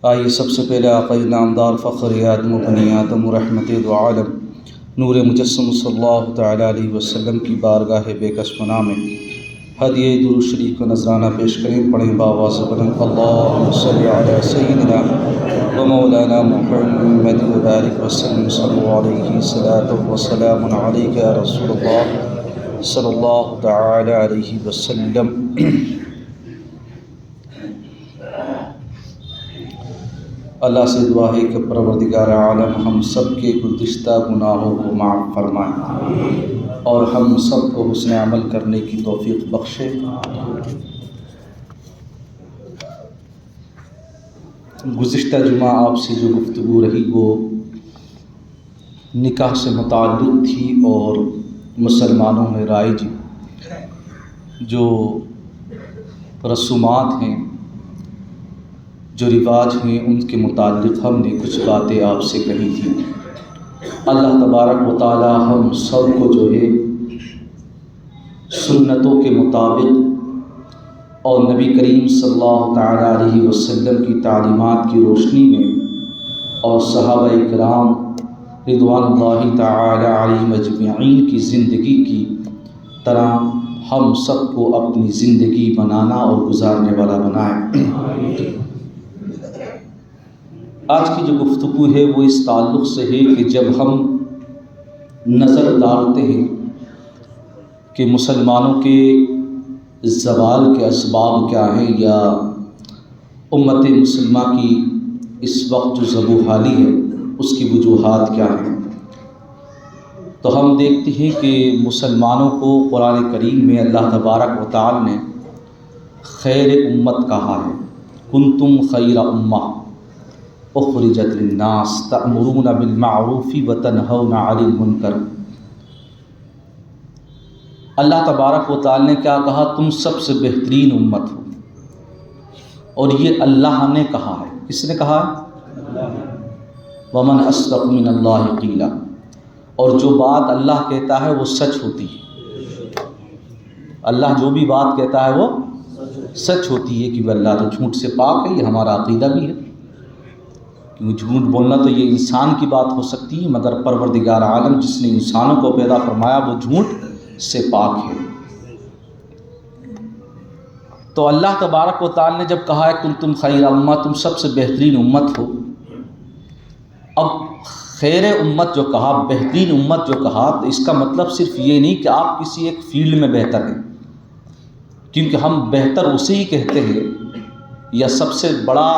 آئیے سب سے پہلے آقای نامدار فخر آدم و بنی آدم و رحمت دو عالم نور مجسم صلی اللہ تعالیٰ علیہ وسلم کی بارگاہ بے کش پناہ میں ہدیہ درود شریف کا نذرانہ پیش کریں۔ پڑھیں باواز بلند اللہم صلی علی سیدنا و مولانا محمد و بارک وسلم صلی علیہ صلاۃ و سلام علیک یا رسول اللہ صلی اللہ تعالیٰ علیہ وسلم۔ اللہ سے دعا ہے کہ پروردگار عالم ہم سب کے گزشتہ گناہوں کو معاف فرمائے اور ہم سب کو حسن عمل کرنے کی توفیق بخشے۔ گزشتہ جمعہ آپ سے جو گفتگو رہی وہ نکاح سے متعلق تھی اور مسلمانوں میں رائج جو رسومات ہیں، جو رواج ہیں، ان کے متعلق ہم نے کچھ باتیں آپ سے کہی تھی۔ اللہ تبارک و تعالی ہم سب کو جو ہے سنتوں کے مطابق اور نبی کریم صلی اللہ تعالیٰ علیہ وسلم کی تعلیمات کی روشنی میں اور صحابہ کرام رضوان اللہ تعالیٰ علیہم اجمعین کی زندگی کی طرح ہم سب کو اپنی زندگی بنانا اور گزارنے والا بنائے۔ آج کی جو گفتگو ہے وہ اس تعلق سے ہے کہ جب ہم نظر ڈالتے ہیں کہ مسلمانوں کے زوال کے اسباب کیا ہیں یا امت مسلمہ کی اس وقت جو زبو حالی ہے اس کی وجوہات کیا ہیں، تو ہم دیکھتے ہیں کہ مسلمانوں کو قرآن کریم میں اللہ تبارک و تعالی نے خیر امت کہا ہے۔ کنتم خیر امہ اخرجت للناس تأمرون بالمعروف وتنہون عن المنکر۔ اللہ تبارک و تعالی نے کیا کہا؟ تم سب سے بہترین امت ہو، اور یہ اللہ نے کہا ہے۔ کس نے کہا ہے؟ ومن اصدق من اللہ قیلا، اور جو بات اللہ کہتا ہے وہ سچ ہوتی ہے۔ اللہ جو بھی بات کہتا ہے وہ سچ ہوتی ہے، کیونکہ اللہ تو جھوٹ سے پاک ہے، یہ ہمارا عقیدہ بھی ہے۔ جھوٹ بولنا تو یہ انسان کی بات ہو سکتی ہے، مگر پروردگار عالم جس نے انسانوں کو پیدا فرمایا وہ جھوٹ سے پاک ہے۔ تو اللہ تبارک و تعالی نے جب کہا ہے کنتم خیر امہ، تم سب سے بہترین امت ہو، اب خیر امت جو کہا، بہترین امت جو کہا، تو اس کا مطلب صرف یہ نہیں کہ آپ کسی ایک فیلڈ میں بہتر ہیں، کیونکہ ہم بہتر اسے ہی کہتے ہیں، یا سب سے بڑا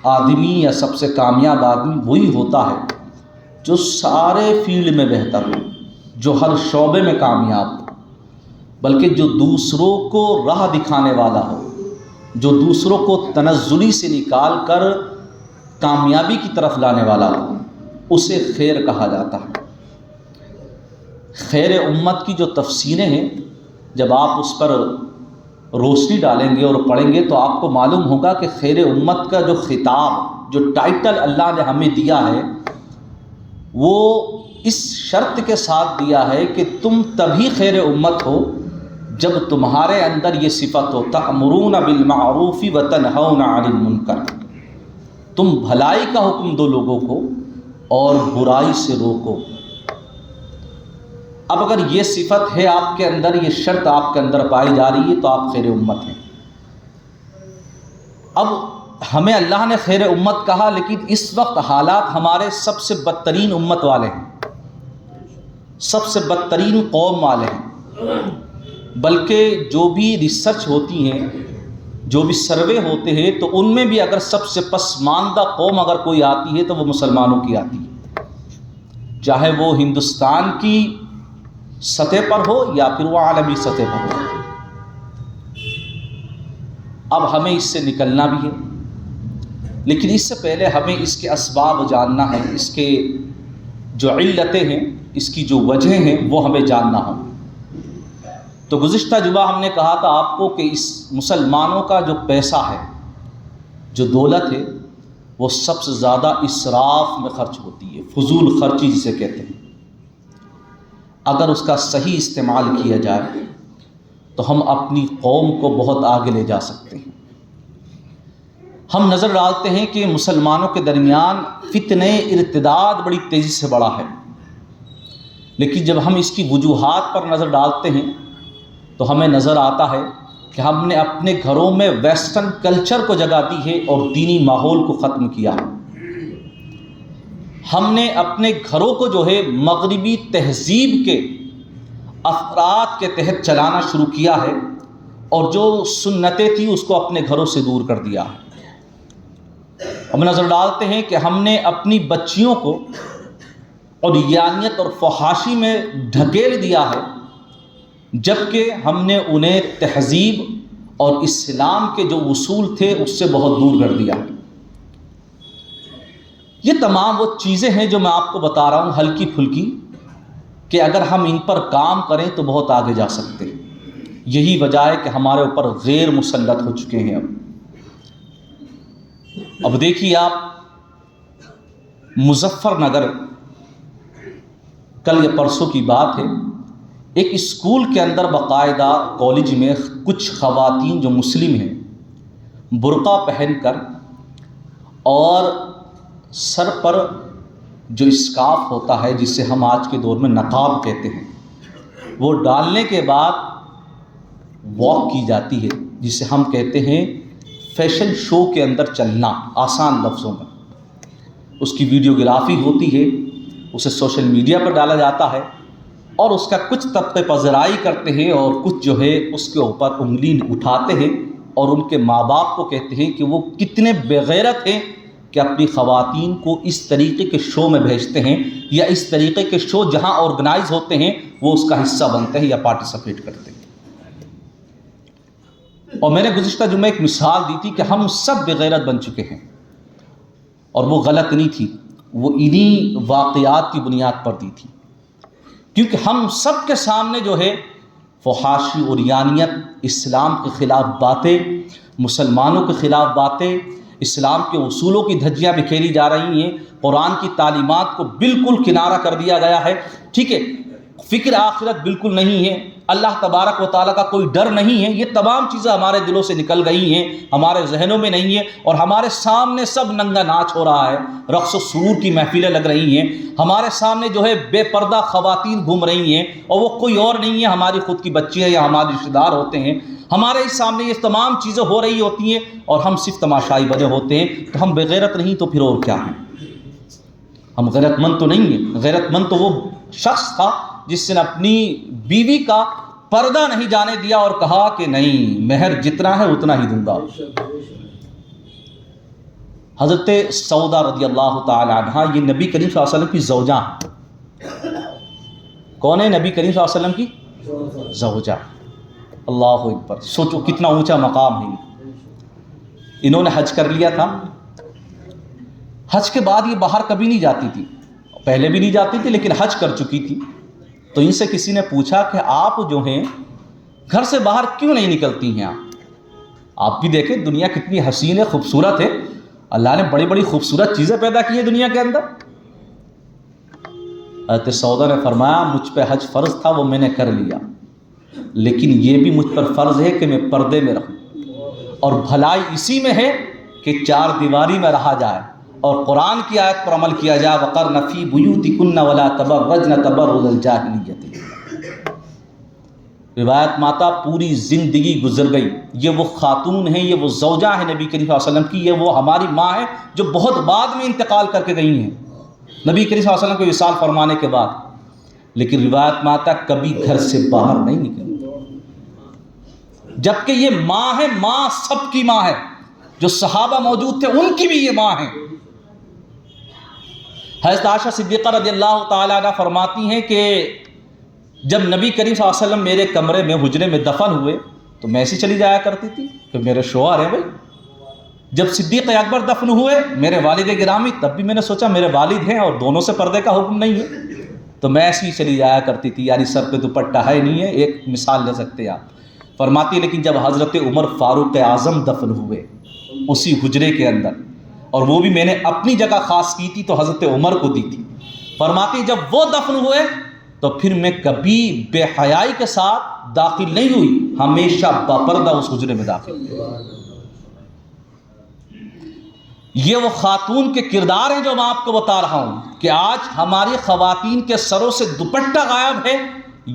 آدمی یا سب سے کامیاب آدمی وہی ہوتا ہے جو سارے فیلڈ میں بہتر ہو، جو ہر شعبے میں کامیاب ہو، بلکہ جو دوسروں کو راہ دکھانے والا ہو، جو دوسروں کو تنزلی سے نکال کر کامیابی کی طرف لانے والا ہو، اسے خیر کہا جاتا ہے۔ خیر امت کی جو تفسیریں ہیں، جب آپ اس پر روشنی ڈالیں گے اور پڑھیں گے تو آپ کو معلوم ہوگا کہ خیر امت کا جو خطاب، جو ٹائٹل اللہ نے ہمیں دیا ہے، وہ اس شرط کے ساتھ دیا ہے کہ تم تبھی خیر امت ہو جب تمہارے اندر یہ صفت ہو، تأمرون بالمعروف وتنہون عن المنکر، تم بھلائی کا حکم دو لوگوں کو اور برائی سے روکو۔ اب اگر یہ صفت ہے آپ کے اندر، یہ شرط آپ کے اندر پائی جا رہی ہے، تو آپ خیر امت ہیں۔ اب ہمیں اللہ نے خیر امت کہا، لیکن اس وقت حالات ہمارے سب سے بدترین امت والے ہیں، سب سے بدترین قوم والے ہیں، بلکہ جو بھی ریسرچ ہوتی ہیں، جو بھی سروے ہوتے ہیں، تو ان میں بھی اگر سب سے پسماندہ قوم اگر کوئی آتی ہے تو وہ مسلمانوں کی آتی ہے، چاہے وہ ہندوستان کی سطح پر ہو یا پھر وہ عالمی سطح پر ہو۔ اب ہمیں اس سے نکلنا بھی ہے، لیکن اس سے پہلے ہمیں اس کے اسباب جاننا ہے، اس کے جو علتیں ہیں، اس کی جو وجہیں ہیں وہ ہمیں جاننا ہو۔ تو گزشتہ جمعہ ہم نے کہا تھا آپ کو کہ اس مسلمانوں کا جو پیسہ ہے، جو دولت ہے، وہ سب سے زیادہ اسراف میں خرچ ہوتی ہے، فضول خرچی جسے کہتے ہیں۔ اگر اس کا صحیح استعمال کیا جائے تو ہم اپنی قوم کو بہت آگے لے جا سکتے ہیں۔ ہم نظر ڈالتے ہیں کہ مسلمانوں کے درمیان فتنہ ارتداد بڑی تیزی سے بڑھا ہے، لیکن جب ہم اس کی وجوہات پر نظر ڈالتے ہیں تو ہمیں نظر آتا ہے کہ ہم نے اپنے گھروں میں ویسٹرن کلچر کو جگہ دی ہے اور دینی ماحول کو ختم کیا ہے۔ ہم نے اپنے گھروں کو جو ہے مغربی تہذیب کے اثرات کے تحت چلانا شروع کیا ہے، اور جو سنتیں تھیں اس کو اپنے گھروں سے دور کر دیا ہے۔ ہم نظر ڈالتے ہیں کہ ہم نے اپنی بچیوں کو عریانیت اور فحاشی میں ڈھکیل دیا ہے، جبکہ ہم نے انہیں تہذیب اور اسلام کے جو اصول تھے اس سے بہت دور کر دیا۔ یہ تمام وہ چیزیں ہیں جو میں آپ کو بتا رہا ہوں ہلکی پھلکی، کہ اگر ہم ان پر کام کریں تو بہت آگے جا سکتے ہیں۔ یہی وجہ ہے کہ ہمارے اوپر غیر مسلط ہو چکے ہیں۔ اب دیکھیے آپ، مظفر نگر، کل یا پرسوں کی بات ہے، ایک اسکول کے اندر باقاعدہ کالج میں کچھ خواتین جو مسلم ہیں برقع پہن کر اور سر پر جو اسکارف ہوتا ہے جسے ہم آج کے دور میں نقاب کہتے ہیں وہ ڈالنے کے بعد واک کی جاتی ہے، جسے ہم کہتے ہیں فیشن شو کے اندر چلنا، آسان لفظوں میں۔ اس کی ویڈیوگرافی ہوتی ہے، اسے سوشل میڈیا پر ڈالا جاتا ہے، اور اس کا کچھ طبقے پذیرائی کرتے ہیں اور کچھ جو ہے اس کے اوپر انگلی اٹھاتے ہیں اور ان کے ماں باپ کو کہتے ہیں کہ وہ کتنے بے غیرت ہیں کہ اپنی خواتین کو اس طریقے کے شو میں بھیجتے ہیں، یا اس طریقے کے شو جہاں آرگنائز ہوتے ہیں وہ اس کا حصہ بنتے ہیں یا پارٹیسپیٹ کرتے ہیں۔ اور میں نے گزشتہ جمعہ ایک مثال دی تھی کہ ہم سب بے غیرت بن چکے ہیں، اور وہ غلط نہیں تھی، وہ انہی واقعات کی بنیاد پر دی تھی، کیونکہ ہم سب کے سامنے جو ہے فحاشی، عریانیت، اسلام کے خلاف باتیں، مسلمانوں کے خلاف باتیں، اسلام کے اصولوں کی دھجیاں بکھیری جا رہی ہیں، قرآن کی تعلیمات کو بالکل کنارہ کر دیا گیا ہے، ٹھیک ہے، فکر آخرت بالکل نہیں ہے، اللہ تبارک و تعالیٰ کا کوئی ڈر نہیں ہے، یہ تمام چیزیں ہمارے دلوں سے نکل گئی ہیں، ہمارے ذہنوں میں نہیں ہے، اور ہمارے سامنے سب ننگا ناچ ہو رہا ہے، رقص و سرور کی محفلیں لگ رہی ہیں، ہمارے سامنے جو ہے بے پردہ خواتین گھوم رہی ہیں، اور وہ کوئی اور نہیں ہے، ہماری خود کی بچیاں یا ہمارے رشتہ دار ہوتے ہیں، ہمارے ہی سامنے یہ تمام چیزیں ہو رہی ہوتی ہیں، اور ہم صرف تماشائی بنے ہوتے ہیں۔ تو ہم بے غیرت نہیں تو پھر اور کیا ہیں؟ ہم غیرت مند تو نہیں ہیں۔ غیرت مند تو وہ شخص تھا جس نے اپنی بیوی کا پردہ نہیں جانے دیا اور کہا کہ نہیں، مہر جتنا ہے اتنا ہی دوں گا۔ حضرت سودا رضی اللہ تعالی عنہا، یہ نبی کریم صلی اللہ علیہ وسلم کی زوجہ ہیں۔ کون ہے نبی کریم صلی اللہ علیہ وسلم کی زوجہ؟ اللہ اکبر، سوچو کتنا اونچا مقام ہے۔ انہوں نے حج کر لیا تھا، حج کے بعد یہ باہر کبھی نہیں جاتی تھی، پہلے بھی نہیں جاتی تھی لیکن حج کر چکی تھی۔ تو ان سے کسی نے پوچھا کہ آپ جو ہیں گھر سے باہر کیوں نہیں نکلتی ہیں؟ آپ بھی دیکھیں دنیا کتنی حسین ہے، خوبصورت ہے، اللہ نے بڑی بڑی خوبصورت چیزیں پیدا کی ہیں دنیا کے اندر۔ حضرت سودا نے فرمایا مجھ پہ حج فرض تھا، وہ میں نے کر لیا، لیکن یہ بھی مجھ پر فرض ہے کہ میں پردے میں رہوں، اور بھلائی اسی میں ہے کہ چار دیواری میں رہا جائے اور قرآن کی آیت پر عمل کیا جائے، وَقَرْنَ فِي بُيُوتِكُنَّ وَلَا تَبَرَّجْنَ تَبَرُّجَ الْجَاهِلِيَّةِ۔ روایت ماتا پوری زندگی گزر گئی، یہ وہ خاتون ہیں، یہ وہ زوجہ ہیں نبی کریم صلی اللہ علیہ وسلم کی، یہ وہ ہماری ماں ہے جو بہت بعد میں انتقال کر کے گئی ہیں نبی کریم صلی اللہ علیہ وسلم کو وصال فرمانے کے بعد، لیکن روایت ماتا کبھی گھر سے باہر نہیں نکلی، جبکہ یہ ماں ہے، ماں سب کی ماں ہے، جو صحابہ موجود تھے ان کی بھی یہ ماں ہے۔ حضرت عائشہ صدیقہ رضی اللہ تعالیٰ عنہ فرماتی ہیں کہ جب نبی کریم صلی اللہ علیہ وسلم میرے کمرے میں حجرے میں دفن ہوئے تو میں ایسی چلی جایا کرتی تھی کہ میرے شوہر ہیں بھائی۔ جب صدیق اکبر دفن ہوئے میرے والد گرامی، تب بھی میں نے سوچا میرے والد ہیں اور دونوں سے پردے کا حکم نہیں ہے، تو میں ایسی چلی جایا کرتی تھی، یعنی سر پہ دوپٹہ ہے نہیں ہے، ایک مثال لے سکتے ہیں آپ۔ فرماتی لیکن جب حضرت عمر فاروق اعظم دفن ہوئے اسی حجرے کے اندر، اور وہ بھی میں نے اپنی جگہ خاص کی تھی تو حضرت عمر کو دی تھی، فرماتی جب وہ دفن ہوئے تو پھر میں کبھی بے حیائی کے ساتھ داخل نہیں ہوئی، ہمیشہ باپردہ اس حجرے میں داخل ہوئی۔ یہ وہ خاتون کے کردار ہیں جو میں آپ کو بتا رہا ہوں کہ آج ہماری خواتین کے سروں سے دوپٹہ غائب ہے.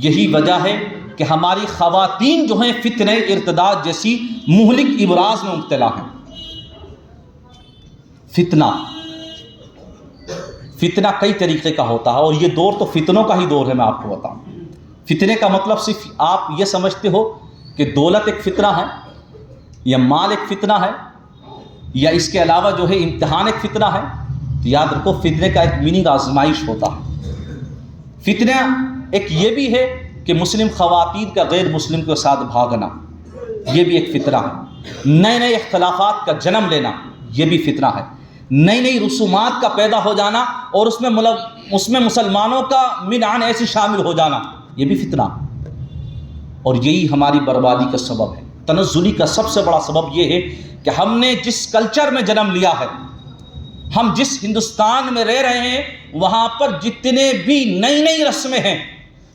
یہی وجہ ہے کہ ہماری خواتین جو ہیں فتنہ ارتداد جیسی مہلک ابراز میں مبتلا ہیں. فتنہ کئی طریقے کا ہوتا ہے، اور یہ دور تو فتنوں کا ہی دور ہے. میں آپ کو بتاؤں، فتنے کا مطلب صرف آپ یہ سمجھتے ہو کہ دولت ایک فتنہ ہے، یا مال ایک فتنہ ہے، یا اس کے علاوہ جو ہے امتحان ایک فتنہ ہے. تو یاد رکھو فتنے کا ایک میننگ آزمائش ہوتا ہے. فتنہ ایک یہ بھی ہے کہ مسلم خواتین کا غیر مسلم کے ساتھ بھاگنا، یہ بھی ایک فتنہ ہے. نئے نئے اختلافات کا جنم لینا، یہ بھی فتنہ ہے. نئی نئی رسومات کا پیدا ہو جانا اور اس میں مسلمانوں کا منعن ایسی شامل ہو جانا، یہ بھی فتنہ. اور یہی ہماری بربادی کا سبب ہے. تنزلی کا سب سے بڑا سبب یہ ہے کہ ہم نے جس کلچر میں جنم لیا ہے، ہم جس ہندوستان میں رہ رہے ہیں، وہاں پر جتنے بھی نئی نئی رسمیں ہیں،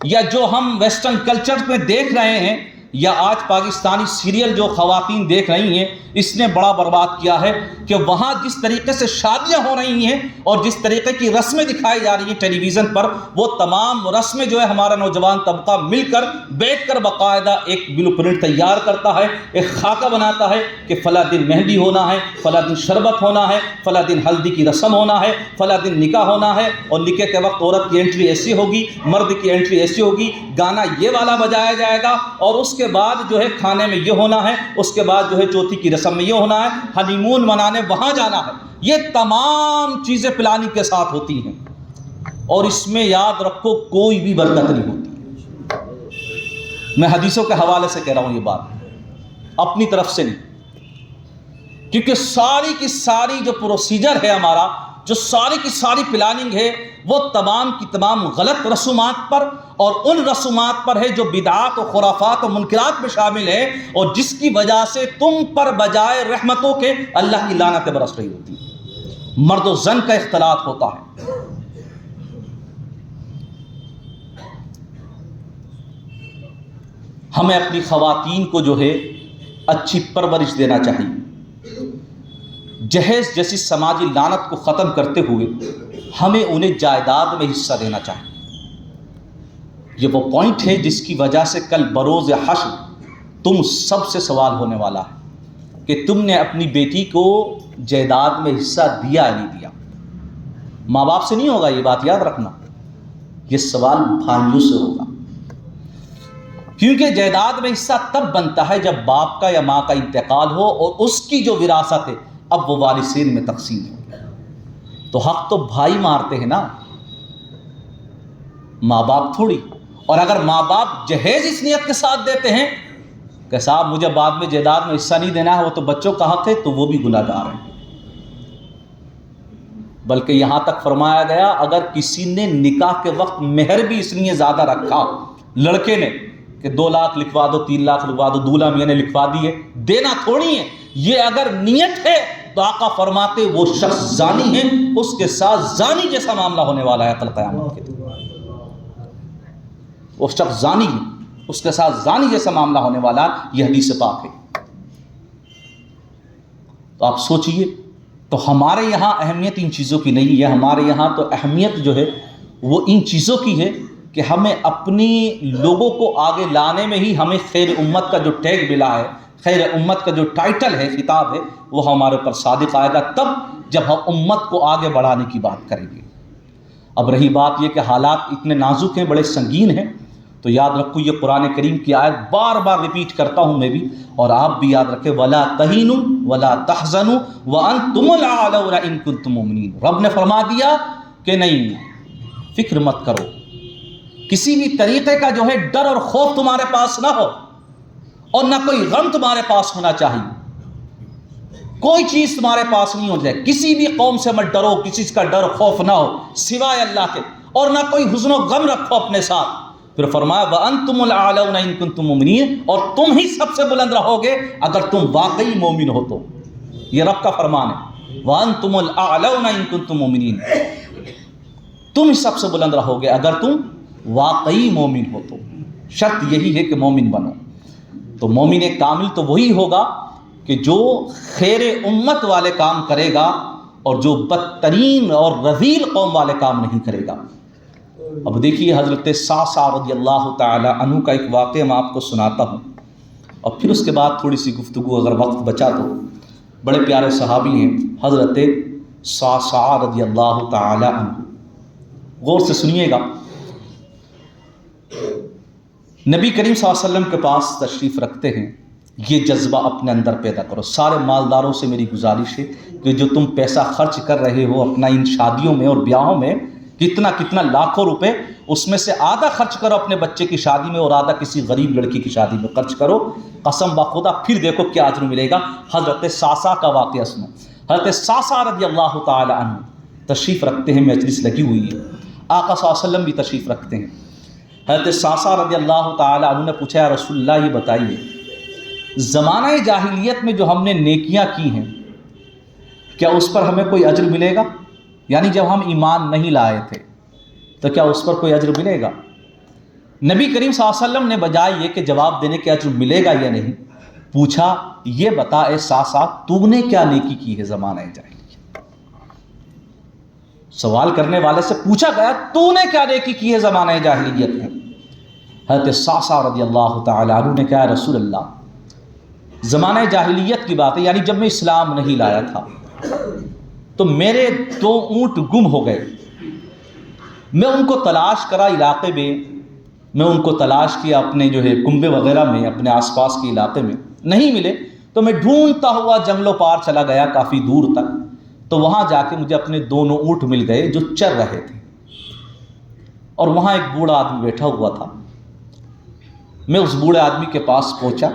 یا جو ہم ویسٹرن کلچر میں دیکھ رہے ہیں، یا آج پاکستانی سیریل جو خواتین دیکھ رہی ہیں، اس نے بڑا برباد کیا ہے. کہ وہاں جس طریقے سے شادیاں ہو رہی ہیں اور جس طریقے کی رسمیں دکھائی جا رہی ہیں ٹیلی ویژن پر، وہ تمام رسمیں جو ہے ہمارا نوجوان طبقہ مل کر بیٹھ کر باقاعدہ ایک بلو پرنٹ تیار کرتا ہے، ایک خاکہ بناتا ہے کہ فلاں دن مہندی ہونا ہے، فلاں دن شربت ہونا ہے، فلاں دن ہلدی کی رسم ہونا ہے، فلاں دن نکاح ہونا ہے، اور نکاح کے وقت عورت کی انٹری ایسی ہوگی، مرد کی انٹری ایسی ہوگی، گانا یہ والا بجایا جائے گا، اور اس کے بعد جو ہے کھانے میں یہ ہونا ہے، اس کے بعد جو ہے چوتھی کی رسم میں یہ ہونا ہے، ہنی مون منانے وہاں جانا ہے. یہ تمام چیزیں پلاننگ کے ساتھ ہوتی ہیں، اور اس میں یاد رکھو کوئی بھی برکت نہیں ہوتی. میں حدیثوں کے حوالے سے کہہ رہا ہوں یہ بات، اپنی طرف سے نہیں، کیونکہ ساری کی ساری جو پروسیجر ہے ہمارا، جو ساری کی ساری پلاننگ ہے، وہ تمام کی تمام غلط رسومات پر اور ان رسومات پر ہے جو بدعات و خرافات و منکرات میں شامل ہے، اور جس کی وجہ سے تم پر بجائے رحمتوں کے اللہ کی لعنتیں برس رہی ہوتی ہیں. مرد و زن کا اختلاط ہوتا ہے. ہمیں اپنی خواتین کو جو ہے اچھی پرورش دینا چاہیے. جہیز جیسی سماجی لعنت کو ختم کرتے ہوئے ہمیں انہیں جائیداد میں حصہ دینا چاہیے. یہ وہ پوائنٹ ہے جس کی وجہ سے کل بروز حشر تم سب سے سوال ہونے والا ہے کہ تم نے اپنی بیٹی کو جائیداد میں حصہ دیا یا نہیں دیا. ماں باپ سے نہیں ہوگا یہ بات یاد رکھنا، یہ سوال بھائیوں سے ہوگا. کیونکہ جائیداد میں حصہ تب بنتا ہے جب باپ کا یا ماں کا انتقال ہو اور اس کی جو وراثت ہے اب وہ وارثین میں تقسیم ہو. تو حق تو بھائی مارتے ہیں نا، ماں باپ تھوڑی. اور اگر ماں باپ جہیز اس نیت کے ساتھ دیتے ہیں کہ صاحب مجھے بعد میں جائیداد میں حصہ نہیں دینا ہے، وہ تو بچوں کا حق ہے، تو وہ بھی گناہ گار ہیں. بلکہ یہاں تک فرمایا گیا اگر کسی نے نکاح کے وقت مہر بھی اس لیے زیادہ رکھا لڑکے نے کہ 2 لاکھ لکھوا دو، 3 لاکھ لکھوا دو، دولہا میاں نے لکھوا دیے، دینا تھوڑی ہے. یہ اگر نیت ہے تو آقا فرماتے وہ شخص زانی ہے، اس کے ساتھ زانی جیسا معاملہ ہونے والا ہے کل قیامت کے دن. وہ شخص زانی ہے، اس کے ساتھ زانی جیسا معاملہ ہونے والا، یہ حدیث پاک ہے. تو آپ سوچئے، تو ہمارے یہاں اہمیت ان چیزوں کی نہیں ہے. ہمارے یہاں تو اہمیت جو ہے وہ ان چیزوں کی ہے کہ ہمیں اپنی لوگوں کو آگے لانے میں ہی ہمیں خیر امت کا جو ٹیگ ملا ہے، خیر امت کا جو ٹائٹل ہے، خطاب ہے، وہ ہمارے اوپر صادق آئے گا تب جب ہم امت کو آگے بڑھانے کی بات کریں گے. اب رہی بات یہ کہ حالات اتنے نازک ہیں، بڑے سنگین ہیں، تو یاد رکھو یہ قرآن کریم کی آیت بار بار ریپیٹ کرتا ہوں میں بھی، اور آپ بھی یاد رکھیں، وَلَا تَهِنُوا وَلَا تَحْزَنُوا وَأَنْتُمُ الْأَعْلَوْنَ إِن كُنتُم مُؤْمِنِينَ. رب نے فرما دیا کہ نہیں، فکر مت کرو، کسی بھی طریقے کا جو ہے ڈر اور خوف تمہارے پاس نہ ہو، اور نہ کوئی غم تمہارے پاس ہونا چاہیے. کوئی چیز تمہارے پاس نہیں ہو جائے، کسی بھی قوم سے مت ڈرو، کسی کا ڈر خوف نہ ہو سوائے اللہ کے، اور نہ کوئی حزن و غم رکھو اپنے ساتھ. پھر فرمایا وَأَنْتُمُ الْأَعْلَوْنَ إِن كُنتُم مُؤْمِنِينَ، اور تم ہی سب سے بلند رہو گے اگر تم واقعی مومن ہو تو. یہ رب کا فرمان ہے، وَأَنْتُمُ الْأَعْلَوْنَ إِن كُنتُم مُؤْمِنِينَ، تم ہی سب سے بلند رہو گے اگر تم واقعی مومن ہو تو. شرط یہی ہے کہ مومن بنو. تو مومن کامل تو وہی ہوگا کہ جو خیر امت والے کام کرے گا اور جو بدترین اور رذیل قوم والے کام نہیں کرے گا۔ اب دیکھیے حضرت صعصع رضی اللہ تعالی عنہ کا ایک واقعہ میں آپ کو سناتا ہوں، اور پھر اس کے بعد تھوڑی سی گفتگو اگر وقت بچا تو۔ بڑے پیارے صحابی ہیں حضرت صعصع رضی اللہ تعالی عنہ، غور سے سنیے گا۔ نبی کریم صلی اللہ علیہ وسلم کے پاس تشریف رکھتے ہیں، یہ جذبہ اپنے اندر پیدا کرو۔ سارے مالداروں سے میری گزارش ہے کہ جو تم پیسہ خرچ کر رہے ہو اپنا ان شادیوں میں اور بیاہوں میں، کتنا لاکھوں روپے، اس میں سے آدھا خرچ کرو اپنے بچے کی شادی میں اور آدھا کسی غریب لڑکی کی شادی میں خرچ کرو، قسم بخدا پھر دیکھو کیا اجر ملے گا۔ حضرت صعصع کا واقعہ سنو۔ حضرت صعصع رضی اللہ تعالی عنہ تشریف رکھتے ہیں، مجلس لگی ہوئی ہے، آقا صلی اللہ علیہ وسلم بھی تشریف رکھتے ہیں۔ حضرت صعصع رضی اللہ تعالی عنہ نے پوچھا، یا رسول اللہ یہ بتائیے، زمانہ جاہلیت میں جو ہم نے نیکیاں کی ہیں کیا اس پر ہمیں کوئی اجر ملے گا؟ یعنی جب ہم ایمان نہیں لائے تھے تو کیا اس پر کوئی اجر ملے گا؟ نبی کریم صلی اللہ علیہ وسلم نے بجائے یہ کہ جواب دینے کے اجر ملے گا یا نہیں، پوچھا یہ بتا اے صعصع تو نے کیا نیکی کی ہے زمانہ جاہلیت؟ سوال کرنے والے سے پوچھا گیا تو نے کیا نیکی کی ہے زمانہ جاہلیت میں؟ حضرت صعصع رضی اللہ تعالی عنہ نے کہا، رسول اللہ زمانہ جاہلیت کی بات ہے، یعنی جب میں اسلام نہیں لایا تھا تو میرے 2 اونٹ گم ہو گئے، میں ان کو تلاش کرا علاقے میں ان کو تلاش کیا اپنے جو ہے کنبے وغیرہ میں، اپنے آس پاس کے علاقے میں، نہیں ملے تو میں ڈھونڈتا ہوا جنگلوں پار چلا گیا کافی دور تک، تو وہاں جا کے مجھے اپنے 2 اونٹ مل گئے جو چر رہے تھے، اور وہاں ایک بوڑھا آدمی بیٹھا ہوا تھا۔ میں اس بوڑھے آدمی کے پاس پہنچا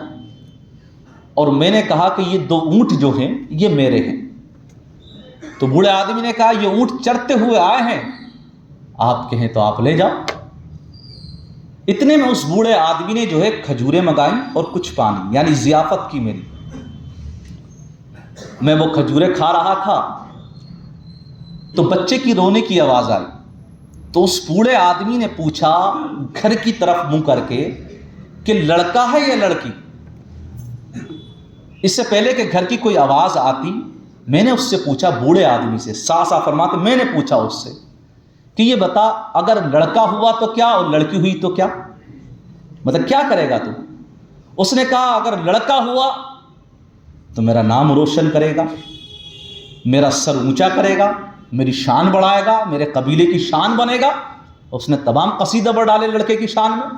اور میں نے کہا کہ یہ 2 اونٹ جو ہیں یہ میرے ہیں۔ تو بوڑھے آدمی نے کہا یہ اونٹ چرتے ہوئے آئے ہیں، آپ کہیں تو آپ لے جاؤ۔ اتنے میں اس بوڑھے آدمی نے جو ہے کھجوریں منگائیں اور کچھ پانی، یعنی ضیافت کی میری۔ میں وہ کھجوریں کھا رہا تھا تو بچے کی رونے کی آواز آئی، تو اس بوڑھے آدمی نے پوچھا گھر کی طرف منہ کر کے کہ لڑکا ہے یا لڑکی؟ اس سے پہلے کہ گھر کی کوئی آواز آتی میں نے اس سے پوچھا، بوڑھے آدمی سے، صعصع فرماتے میں نے پوچھا اس سے کہ یہ بتا اگر لڑکا ہوا تو کیا اور لڑکی ہوئی تو کیا، مطلب کیا کرے گا تو؟ اس نے کہا اگر لڑکا ہوا تو میرا نام روشن کرے گا، میرا سر اونچا کرے گا، میری شان بڑھائے گا، میرے قبیلے کی شان بنے گا۔ اس نے تمام قصیدہ بڑھ ڈالے لڑکے کی شان میں،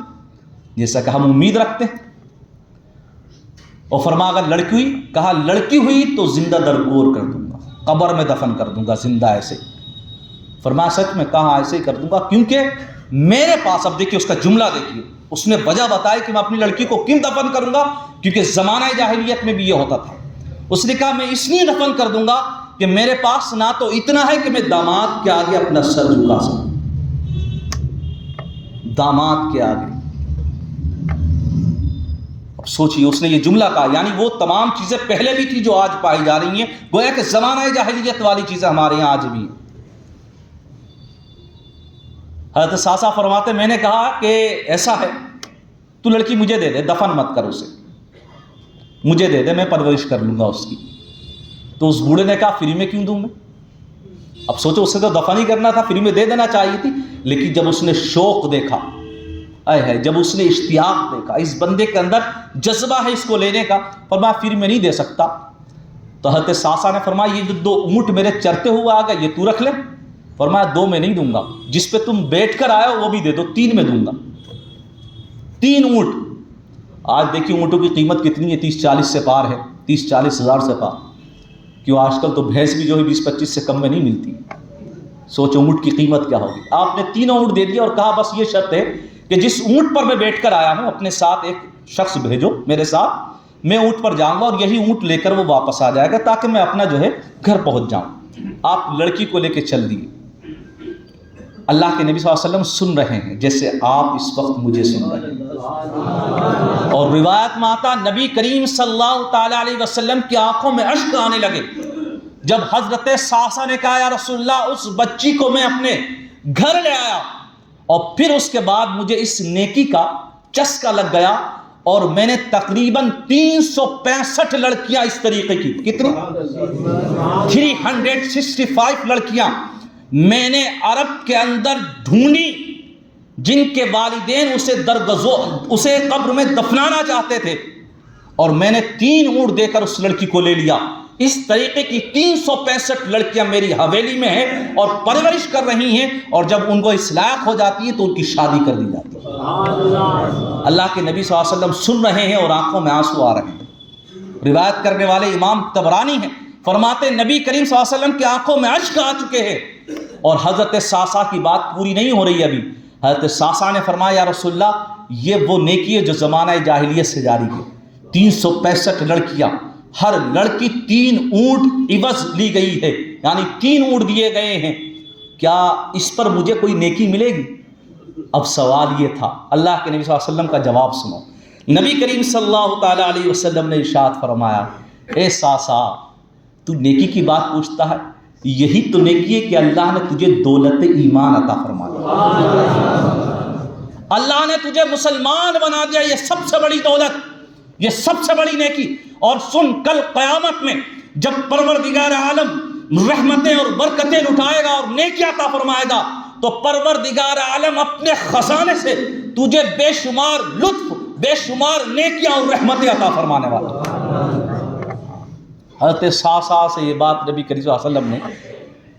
جیسا کہ ہم امید رکھتے ہیں۔ اور فرما اگر لڑکی ہوئی، کہا لڑکی ہوئی تو زندہ درگور کر دوں گا، قبر میں دفن کر دوں گا زندہ ایسے۔ فرمایا سچ میں؟ کہا ایسے ہی کر دوں گا، کیونکہ میرے پاس، اب دیکھیے اس کا جملہ دیکھیے، اس نے وجہ بتائی کہ میں اپنی لڑکی کو کیوں دفن کروں گا، کیونکہ زمانہ جاہلیت میں بھی یہ ہوتا تھا۔ اس نے کہا میں اس لیے دفن کر دوں گا کہ میرے پاس نہ تو اتنا ہے کہ میں داماد کے آگے اپنا سر جھکا سکوں، داماد کے آگے۔ اب سوچیے اس نے یہ جملہ کہا، یعنی وہ تمام چیزیں پہلے بھی تھی جو آج پائی جا رہی ہیں، گویا کہ زمانہ جاہلیت والی چیزیں ہمارے یہاں آج بھی ہیں۔ حضرت صعصع فرماتے میں نے کہا کہ ایسا ہے تو لڑکی مجھے دے دے، دفن مت کر اسے، مجھے دے دے، میں پرورش کر لوں گا اس کی۔ تو اس بوڑھے نے کہا فری میں کیوں دوں میں؟ اب سوچو اسے تو دفن ہی کرنا تھا، فری میں دے دینا چاہیے تھی، لیکن جب اس نے شوق دیکھا، جب اس نے اشتیاق دیکھا، اس بندے کے اندر جذبہ ہے اس کو لینے کا، فرمایا پھر میں نہیں دے سکتا۔ تو حضرت صعصع نے فرمایا یہ جو 2 اونٹ میرے چرتے ہوئے آ گئے یہ تو رکھ لے۔ فرمایا 2 میں نہیں دوں گا، جس پہ تم بیٹھ کر آئے ہو وہ بھی دے دو، 3 میں دوں گا۔ 3 اونٹ، آج دیکھیے اونٹوں کی قیمت کتنی ہے، 30-40 سے پار ہے، 30-40 ہزار سے پار، کیوں آج کل تو بھینس بھی جو ہے 20-25 سے کم میں نہیں ملتی۔ سوچو اونٹ کی قیمت کیا ہوگی۔ آپ نے 3 اونٹ دے دیا اور کہا بس یہ شرط ہے کہ جس اونٹ پر میں بیٹھ کر آیا ہوں اپنے ساتھ ایک شخص بھیجو میرے ساتھ، میں اونٹ پر جاؤں گا اور یہی اونٹ لے کر وہ واپس آ جائے گا تاکہ میں اپنا جو ہے گھر پہنچ جاؤں۔ آپ لڑکی کو لے کے چل دیے۔ اللہ کے نبی صلی اللہ علیہ وسلم سن رہے ہیں جیسے آپ اس وقت مجھے سن رہے ہیں، اور روایت میں آتا نبی کریم صلی اللہ تعالی علیہ وسلم کی آنکھوں میں اشک آنے لگے جب حضرت صعصع نے کہا یا رسول اللہ اس بچی کو میں اپنے گھر لے آیا اور پھر اس کے بعد مجھے اس نیکی کا چسکا لگ گیا اور میں نے تقریباً 365 لڑکیاں اس طریقے کی، کتنی 365 لڑکیاں میں نے عرب کے اندر ڈھونڈی جن کے والدین اسے قبر میں دفنانا چاہتے تھے، اور میں نے 3 اونٹ دے کر اس لڑکی کو لے لیا۔ اس طریقے کی 365 لڑکیاں میری حویلی میں ہیں اور پرورش کر رہی ہیں، اور جب ان کو اصلاح ہو جاتی ہے تو ان کی شادی کر دی جاتی ہے۔ اللہ کے نبی صلی اللہ علیہ وسلم سن رہے ہیں اور آنکھوں میں آنسو آ رہے ہیں۔ روایت کرنے والے امام طبرانی ہیں، فرماتے نبی کریم صلی اللہ علیہ وسلم کی آنکھوں میں اشک آ چکے ہیں، اور حضرت ساسا کی بات پوری نہیں ہو رہی ابھی۔ حضرت ساسا نے فرمایا یا رسول اللہ، یہ وہ نیکی ہے جو زمانہ جاہلیت سے جاری ہے۔ 365 لڑکیاں، ہر لڑکی 3 اونٹ عوض لی گئی ہے، یعنی 3 اونٹ دیے گئے ہیں، کیا اس پر مجھے کوئی نیکی ملے گی؟ اب سوال یہ تھا، اللہ کے نبی صلی اللہ علیہ وسلم کا جواب سنو۔ نبی کریم صلی اللہ تعالیٰ علیہ وسلم نے ارشاد فرمایا، اے ساسا تو نیکی کی بات پوچھتا ہے، یہی تو نیکی ہے کہ اللہ نے تجھے دولت ایمان عطا فرمایا، اللہ نے تجھے مسلمان بنا دیا، یہ سب سے بڑی دولت، یہ سب سے بڑی نیکی۔ اور سن، کل قیامت میں جب پروردگار عالم رحمتیں اور برکتیں لٹائے گا اور نیکی عطا فرمائے گا، تو پروردگار عالم اپنے خزانے سے تجھے بے شمار لطف، بے شمار نیکیاں اور رحمتیں عطا فرمانے والا۔ حضرت ساسا سے یہ بات نبی کریم صلی اللہ علیہ وسلم نے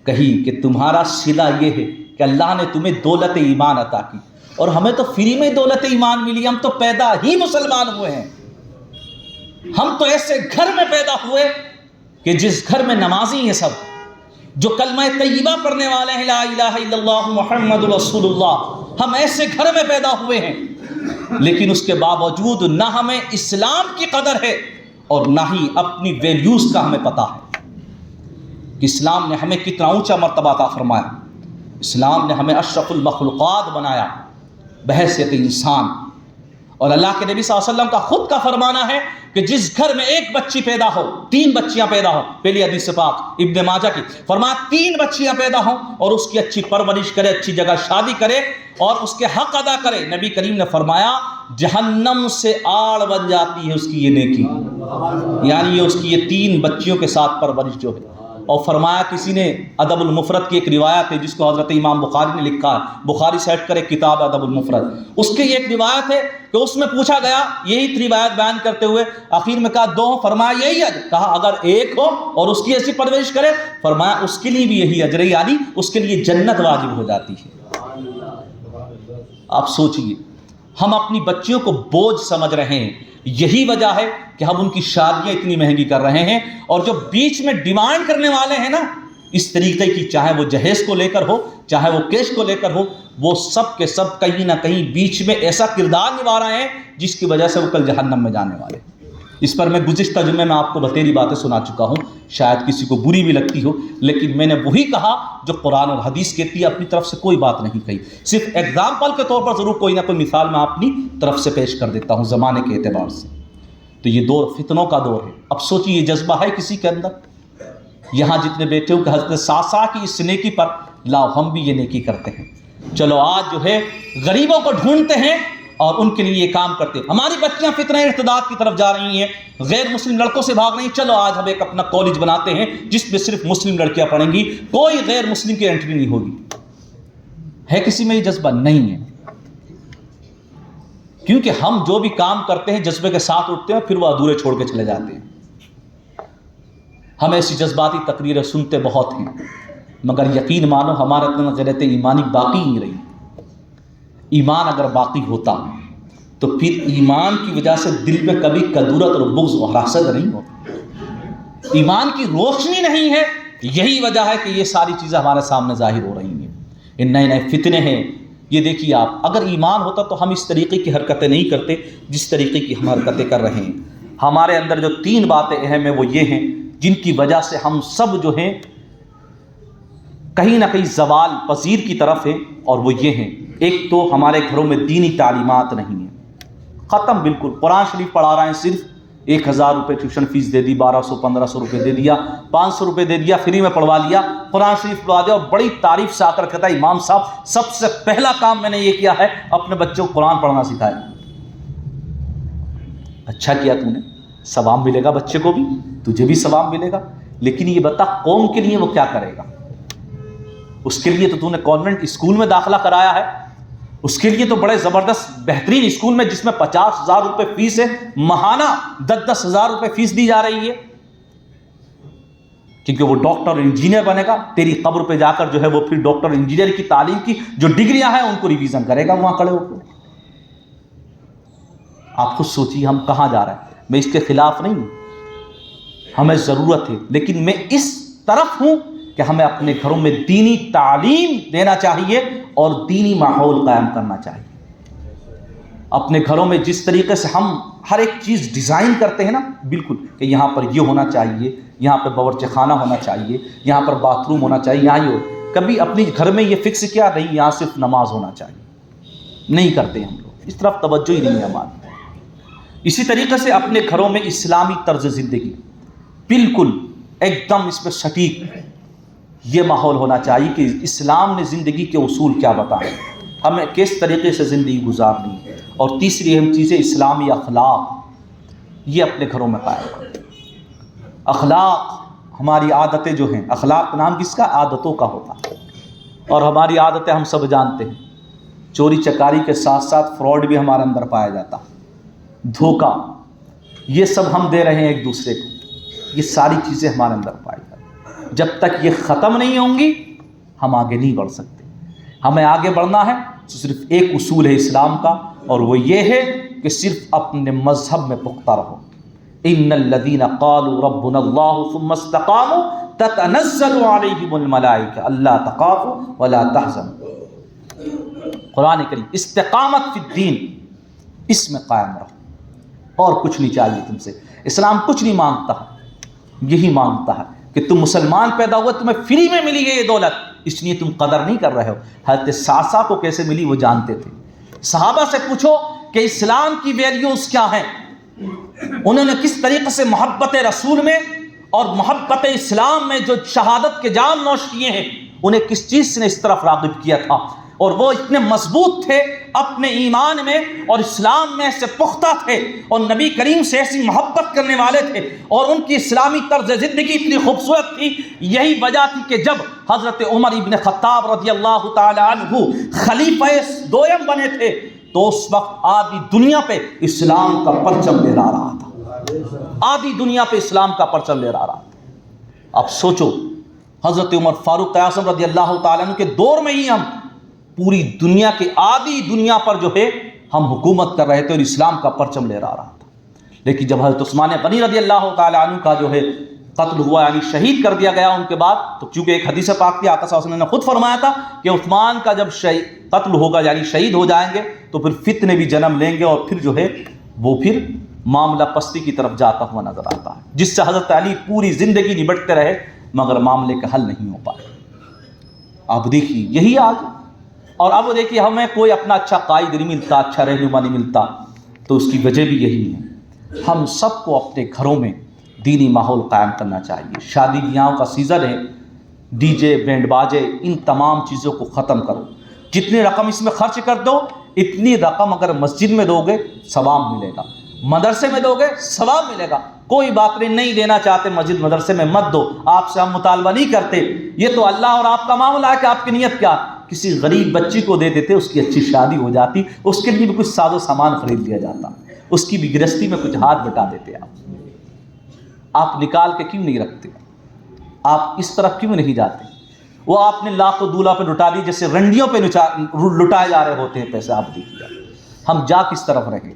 کہی کہ تمہارا صلہ یہ ہے کہ اللہ نے تمہیں دولت ایمان عطا کی، اور ہمیں تو فری میں دولت ایمان ملی، ہم تو پیدا ہی مسلمان ہوئے ہیں، ہم تو ایسے گھر میں پیدا ہوئے کہ جس گھر میں نمازی ہیں سب، جو کلمہ طیبہ پڑھنے والے ہیں، لا الہ الا اللہ محمد رسول اللہ، ہم ایسے گھر میں پیدا ہوئے ہیں، لیکن اس کے باوجود نہ ہمیں اسلام کی قدر ہے اور نہ ہی اپنی ویلیوز کا ہمیں پتہ ہے کہ اسلام نے ہمیں کتنا اونچا مرتبہ عطا فرمایا۔ اسلام نے ہمیں اشرف المخلوقات بنایا بحیثیت انسان، اور اللہ کے نبی صلی اللہ علیہ وسلم کا خود کا فرمانا ہے کہ جس گھر میں 1 بچی پیدا ہو، 3 بچیاں پیدا ہو، پہلی حدیث پاک ابن ماجہ کی، فرمایا 3 بچیاں پیدا ہوں اور اس کی اچھی پرورش کرے، اچھی جگہ شادی کرے اور اس کے حق ادا کرے، نبی کریم نے فرمایا جہنم سے آڑ بن جاتی ہے اس کی یہ نیکی، یعنی یہ اس کی یہ 3 بچیوں کے ساتھ پرورش جو ہے۔ اور فرمایا، کسی نے ادب المفرد کی ایک روایت ہے جس کو حضرت امام بخاری نے لکھا ہے، بخاری سیٹ کرے کتاب ادب المفرد، اس کی ایک روایت ہے کہ اس میں پوچھا گیا یہی روایت بیان کرتے ہوئے، آخر میں کہا 2 ہوں، فرمایا یہی اجر، کہا اگر 1 ہو اور اس کی ایسی پرورش کرے، فرمایا اس کے لیے بھی یہی اجر ہے، یعنی اس کے لیے جنت واجب ہو جاتی ہے۔ آپ سوچئے، ہم اپنی بچیوں کو بوجھ سمجھ رہے ہیں، یہی وجہ ہے کہ ہم ان کی شادیاں اتنی مہنگی کر رہے ہیں، اور جو بیچ میں ڈیمانڈ کرنے والے ہیں نا اس طریقے کی، چاہے وہ جہیز کو لے کر ہو، چاہے وہ کیش کو لے کر ہو، وہ سب کے سب کہیں نہ کہیں بیچ میں ایسا کردار نبھا رہے ہیں جس کی وجہ سے وہ کل جہنم میں جانے والے۔ اس پر میں گزشتہ جمعے میں آپ کو بتیری باتیں سنا چکا ہوں، شاید کسی کو بری بھی لگتی ہو، لیکن میں نے وہی کہا جو قرآن اور حدیث کہتی ہے، اپنی طرف سے کوئی بات نہیں کہی، صرف ایگزامپل کے طور پر ضرور کوئی نہ کوئی مثال میں اپنی طرف سے پیش کر دیتا ہوں زمانے کے اعتبار سے۔ تو یہ دور فتنوں کا دور ہے۔ اب سوچیے، یہ جذبہ ہے کسی کے اندر؟ یہاں جتنے بیٹھے ہو کہ حضرت ساسا کی اس نیکی پر لاؤ ہم بھی یہ نیکی کرتے ہیں، چلو آج جو ہے غریبوں کو ڈھونڈتے ہیں اور ان کے لیے یہ کام کرتے ہیں۔ ہماری بچیاں فتنہ ارتداد کی طرف جا رہی ہیں، غیر مسلم لڑکوں سے بھاگ رہی ہیں، چلو آج ہم ایک اپنا کالج بناتے ہیں جس میں صرف مسلم لڑکیاں پڑھیں گی، کوئی غیر مسلم کی انٹری نہیں ہوگی۔ ہے کسی میں یہ جذبہ؟ نہیں ہے، کیونکہ ہم جو بھی کام کرتے ہیں جذبے کے ساتھ اٹھتے ہیں، پھر وہ ادھورے چھوڑ کے چلے جاتے ہیں۔ ہم ایسی جذباتی تقریریں سنتے بہت ہیں، مگر یقین مانو ہمارے اندر غیرت ایمانی باقی نہیں رہی۔ ایمان اگر باقی ہوتا تو پھر ایمان کی وجہ سے دل میں کبھی کدورت اور بغض اور حسد نہیں ہوتا۔ ایمان کی روشنی نہیں ہے، یہی وجہ ہے کہ یہ ساری چیزیں ہمارے سامنے ظاہر ہو رہی ہیں، یہ نئے نئے فتنے ہیں۔ یہ دیکھیے آپ، اگر ایمان ہوتا تو ہم اس طریقے کی حرکتیں نہیں کرتے جس طریقے کی ہم حرکتیں کر رہے ہیں۔ ہمارے اندر جو 3 باتیں اہم ہیں وہ یہ ہیں جن کی وجہ سے ہم سب جو ہیں کہیں نہ کہیں زوال پذیر کی طرف ہیں، اور وہ یہ ہیں، ایک تو ہمارے گھروں میں دینی تعلیمات نہیں ہیں، ختم بالکل۔ قرآن شریف پڑھا رہے ہیں، صرف 1000 روپے ٹیوشن فیس دے دی، 1200-1500 روپے دے دیا، 500 روپے دے دیا، فری میں پڑھوا لیا، قرآن شریف پڑھوا دیا، اور بڑی تعریف سے آ کر کہتا ہے امام صاحب سب سے پہلا کام میں نے یہ کیا ہے اپنے بچوں کو قرآن پڑھنا سکھایا۔ اچھا کیا تو نے، ثواب ملے گا بچے کو بھی، تجھے بھی ثواب ملے گا، لیکن یہ بتا قوم کے لیے وہ کیا کرے گا؟ اس کے لیے تو نے کانوینٹ اسکول میں داخلہ کرایا ہے، اس کے لیے تو بڑے زبردست بہترین اسکول میں جس میں 50,000 روپے فیس ہے، ماہانہ 10,000 روپے فیس دی جا رہی ہے، کیونکہ وہ ڈاکٹر انجینئر بنے گا، تیری قبر پہ جا کر جو ہے وہ پھر ڈاکٹر انجینئر کی تعلیم کی جو ڈگریاں ہیں ان کو ریویژن کرے گا وہاں کھڑے ہو کر۔ آپ خود سوچیے ہم کہاں جا رہے ہیں۔ میں اس کے خلاف نہیں ہوں، ہمیں ضرورت ہے، لیکن میں اس طرف ہوں کہ ہمیں اپنے گھروں میں دینی تعلیم دینا چاہیے اور دینی ماحول قائم کرنا چاہیے۔ اپنے گھروں میں جس طریقے سے ہم ہر ایک چیز ڈیزائن کرتے ہیں نا، بالکل کہ یہاں پر یہ ہونا چاہیے، یہاں پر باورچی خانہ ہونا چاہیے، یہاں پر باتھ روم ہونا چاہیے، یہاں یہ کبھی اپنی گھر میں یہ فکس کیا نہیں یہاں صرف نماز ہونا چاہیے، نہیں کرتے ہم لوگ، اس طرف توجہ ہی نہیں ہے ہماری۔ اسی طریقے سے اپنے گھروں میں اسلامی طرز زندگی، بالکل ایک دم اس پہ سٹیک یہ ماحول ہونا چاہیے کہ اسلام نے زندگی کے اصول کیا بتائے، ہمیں کس طریقے سے زندگی گزارنی ہے، اور تیسری اہم چیز ہے اسلامی اخلاق، یہ اپنے گھروں میں قائم کریں۔ اخلاق ہماری عادتیں جو ہیں، اخلاق نام کس کا؟ عادتوں کا ہوتا ہے، اور ہماری عادتیں ہم سب جانتے ہیں، چوری چکاری کے ساتھ ساتھ فراڈ بھی ہمارے اندر پایا جاتا ہے، دھوکہ، یہ سب ہم دے رہے ہیں ایک دوسرے کو، یہ ساری چیزیں ہمارے اندر پائی جاتی ہیں۔ جب تک یہ ختم نہیں ہوں گی ہم آگے نہیں بڑھ سکتے۔ ہمیں آگے بڑھنا ہے تو صرف ایک اصول ہے اسلام کا، اور وہ یہ ہے کہ صرف اپنے مذہب میں پختہ رہو۔ ان الذین قالوا ربنا اللہ ثم استقاموا تتنزل علیہم الملائکہ الا تخافوا ولا تحزنوا۔ قرآن کریم استقامت فی الدین، اس میں قائم رہو، اور کچھ نہیں چاہیے تم سے۔ اسلام کچھ نہیں مانگتا ہے، یہی مانگتا ہے کہ تم مسلمان پیدا ہوئے، تمہیں فری میں ملی ہے یہ دولت، اس لیے تم قدر نہیں کر رہے ہو۔ حضرت ساسا کو کیسے ملی وہ جانتے تھے۔ صحابہ سے پوچھو کہ اسلام کی ویلیوز کیا ہیں، انہوں نے کس طریقے سے محبت رسول میں اور محبت اسلام میں جو شہادت کے جام نوش کیے ہیں، انہیں کس چیز نے اس طرف راغب کیا تھا، اور وہ اتنے مضبوط تھے اپنے ایمان میں اور اسلام میں ایسے پختہ تھے، اور نبی کریم سے ایسی محبت کرنے والے تھے، اور ان کی اسلامی طرز زندگی اتنی خوبصورت تھی۔ یہی وجہ تھی کہ جب حضرت عمر ابن خطاب رضی اللہ تعالی عنہ خلیفہ دوم بنے تھے تو اس وقت آدھی دنیا پہ اسلام کا پرچم لہرا رہا تھا، آدھی دنیا پہ اسلام کا پرچم لہرا رہا تھا۔ اب سوچو حضرت عمر فاروق اعظم رضی اللہ تعالیٰ عنہ کے دور میں ہی ہم پوری دنیا کی آدھی دنیا پر جو ہے ہم حکومت کر رہے تھے اور اسلام کا پرچم لہرا رہا تھا۔ لیکن جب حضرت عثمان غنی رضی اللہ تعالیٰ عنہ کا جو ہے قتل ہوا، یعنی شہید کر دیا گیا ان کے بعد، تو چونکہ ایک حدیث پاک تھی، آقا صلی اللہ علیہ وسلم نے خود فرمایا تھا کہ عثمان کا جب قتل ہوگا یعنی شہید ہو جائیں گے تو پھر فتنے بھی جنم لیں گے، اور پھر جو ہے وہ پھر معاملہ پستی کی طرف جاتا ہوا نظر آتا ہے، جس سے حضرت علی پوری زندگی نمٹتے رہے مگر معاملے کا حل نہیں ہو پائے۔ اب دیکھیے یہی آج، اور اب دیکھیے ہمیں کوئی اپنا اچھا قائد نہیں ملتا، اچھا رہنما نہیں ملتا، تو اس کی وجہ بھی یہی ہے۔ ہم سب کو اپنے گھروں میں دینی ماحول قائم کرنا چاہیے۔ شادی بیاہوں کا سیزن ہے، ڈی جے بینڈ باجے ان تمام چیزوں کو ختم کرو۔ جتنی رقم اس میں خرچ کر دو، اتنی رقم اگر مسجد میں دو گے ثواب ملے گا، مدرسے میں دو گے ثواب ملے گا۔ کوئی بات نہیں دینا چاہتے مسجد مدرسے میں مت دو، آپ سے ہم مطالبہ نہیں کرتے، یہ تو اللہ اور آپ کا معاملہ ہے کہ آپ کی نیت کیا۔ کسی غریب بچی کو دے دیتے، اس کی اچھی شادی ہو جاتی، اس کے لیے بھی کچھ ساز و سامان خرید لیا جاتا، اس کی بھی گرہستی میں کچھ ہاتھ بٹا دیتے۔ آپ نکال کے کیوں نہیں رکھتے؟ آپ اس طرف کیوں نہیں جاتے؟ وہ آپ نے لاکھ و 2 لاکھ پہ لٹا دی، جیسے رنڈیوں پہ لٹائے جا رہے ہوتے ہیں پیسے۔ آپ دیکھیے ہم جا کس طرف رہے؟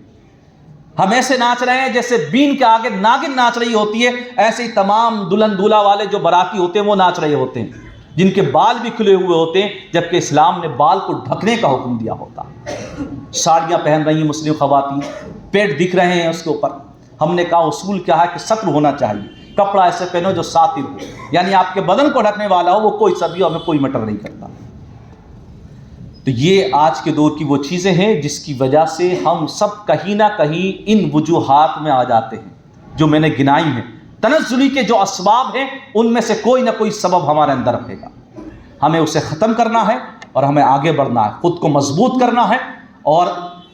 ہم ایسے ناچ رہے ہیں جیسے بین کے آگے ناگن ناچ رہی ہوتی ہے، ایسے ہی تمام دلہن دولہا والے جو باراتی ہوتے ہیں وہ ناچ رہے ہوتے ہیں، جن کے بال بھی کھلے ہوئے ہوتے ہیں، جبکہ اسلام نے بال کو ڈھکنے کا حکم دیا ہوتا۔ ساڑیاں پہن رہی ہیں مسلم خواتین، پیٹ دکھ رہے ہیں اس کے اوپر۔ ہم نے کہا اصول کیا ہے کہ ستر ہونا چاہیے، کپڑا ایسے پہنو جو ساتر ہو، یعنی آپ کے بدن کو ڈھکنے والا ہو، وہ کوئی سبھی ہمیں کوئی مٹر نہیں کرتا۔ تو یہ آج کے دور کی وہ چیزیں ہیں جس کی وجہ سے ہم سب کہیں نہ کہیں ان وجوہات میں آ جاتے ہیں جو میں نے گنائی ہیں۔ تنزلی کے جو اسباب ہیں ان میں سے کوئی نہ کوئی سبب ہمارے اندر رہے گا، ہمیں اسے ختم کرنا ہے اور ہمیں آگے بڑھنا ہے، خود کو مضبوط کرنا ہے اور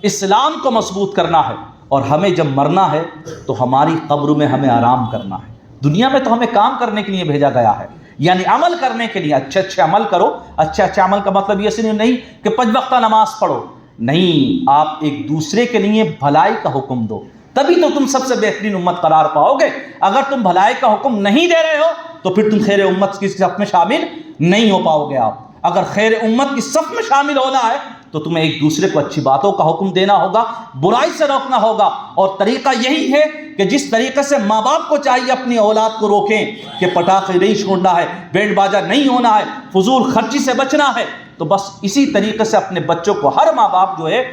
اسلام کو مضبوط کرنا ہے اور ہمیں جب مرنا ہے تو ہماری قبر میں ہمیں آرام کرنا ہے. دنیا میں تو ہمیں کام کرنے کے لیے بھیجا گیا ہے، یعنی عمل کرنے کے لیے. اچھے اچھے عمل کرو. اچھے اچھے عمل کا مطلب یہ صرف نہیں کہ 5 وقتہ نماز پڑھو، نہیں، آپ ایک دوسرے کے لیے بھلائی کا حکم دو، تبھی تو تم سب سے بہترین امت قرار پاؤ گے. اگر تم بھلائی کا حکم نہیں دے رہے ہو تو پھر تم خیر امت کی صف میں شامل نہیں ہو پاؤ گے. آپ اگر خیر امت کی صف میں شامل ہونا ہے تو تمہیں ایک دوسرے کو اچھی باتوں کا حکم دینا ہوگا، برائی سے روکنا ہوگا. اور طریقہ یہی ہے کہ جس طریقے سے ماں باپ کو چاہیے اپنی اولاد کو روکیں کہ پٹاخے نہیں چھوڑنا ہے، بینڈ باجا نہیں ہونا ہے، فضول خرچی سے بچنا ہے، تو بس اسی طریقے سے اپنے بچوں کو ہر ماں باپ جو ہے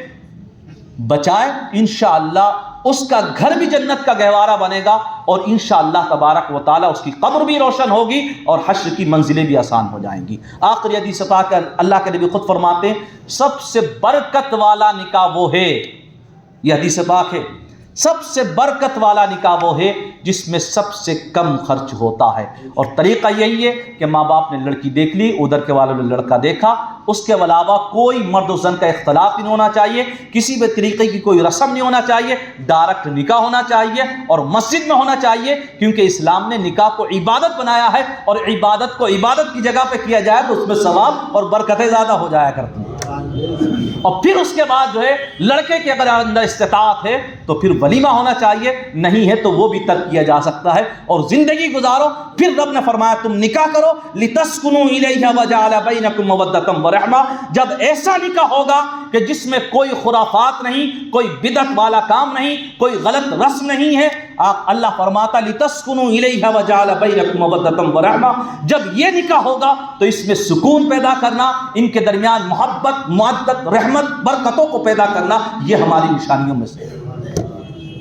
بچائے. انشاءاللہ اس کا گھر بھی جنت کا گہوارہ بنے گا، اور انشاءاللہ تبارک و تعالیٰ اس کی قبر بھی روشن ہوگی اور حشر کی منزلیں بھی آسان ہو جائیں گی. آخری حدیث پاک اللہ کے نبی خود فرماتے ہیں سب سے برکت والا نکاح وہ ہے، یہ حدیث پاک ہے، سب سے برکت والا نکاح وہ ہے جس میں سب سے کم خرچ ہوتا ہے. اور طریقہ یہی ہے کہ ماں باپ نے لڑکی دیکھ لی، ادھر کے والوں نے لڑکا دیکھا، اس کے علاوہ کوئی مرد و زن کا اختلاط نہیں ہونا چاہیے، کسی بھی طریقے کی کوئی رسم نہیں ہونا چاہیے، ڈائریکٹ نکاح ہونا چاہیے اور مسجد میں ہونا چاہیے، کیونکہ اسلام نے نکاح کو عبادت بنایا ہے، اور عبادت کو عبادت کی جگہ پہ کیا جائے تو اس میں ثواب اور برکتیں زیادہ ہو جایا کرتی ہیں. اور پھر اس کے بعد جو ہے لڑکے کے اگر اندر استطاعت ہے تو پھر ولیمہ ہونا چاہیے، نہیں ہے تو وہ بھی ترک کیا جا سکتا ہے، اور زندگی گزارو. پھر رب نے فرمایا تم نکاح کرو لتسکنوا الیہ وجعل بینکم مودۃ ورحمہ. جب ایسا نکاح ہوگا کہ جس میں کوئی خرافات نہیں، کوئی بدعت والا کام نہیں، کوئی غلط رسم نہیں ہے، اللہ فرماتا لتسکنوا الیہ وجعل بینکم مودۃ ورحمہ. جب یہ نکاح ہوگا تو اس میں سکون پیدا کرنا، ان کے درمیان محبت، مودت، رحمت، برکتوں کو پیدا کرنا، یہ ہماری نشانیوں میں سے ہے.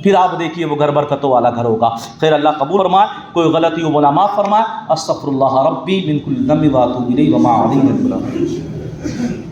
پھر آپ دیکھیے وہ گھر برکتوں والا گھر ہوگا. خیر اللہ قبول فرمائے، کوئی غلطی ہو مولا معاف فرمائے. استغفر اللہ ربی من کل ذنب واتوب الیہ وما علیہ.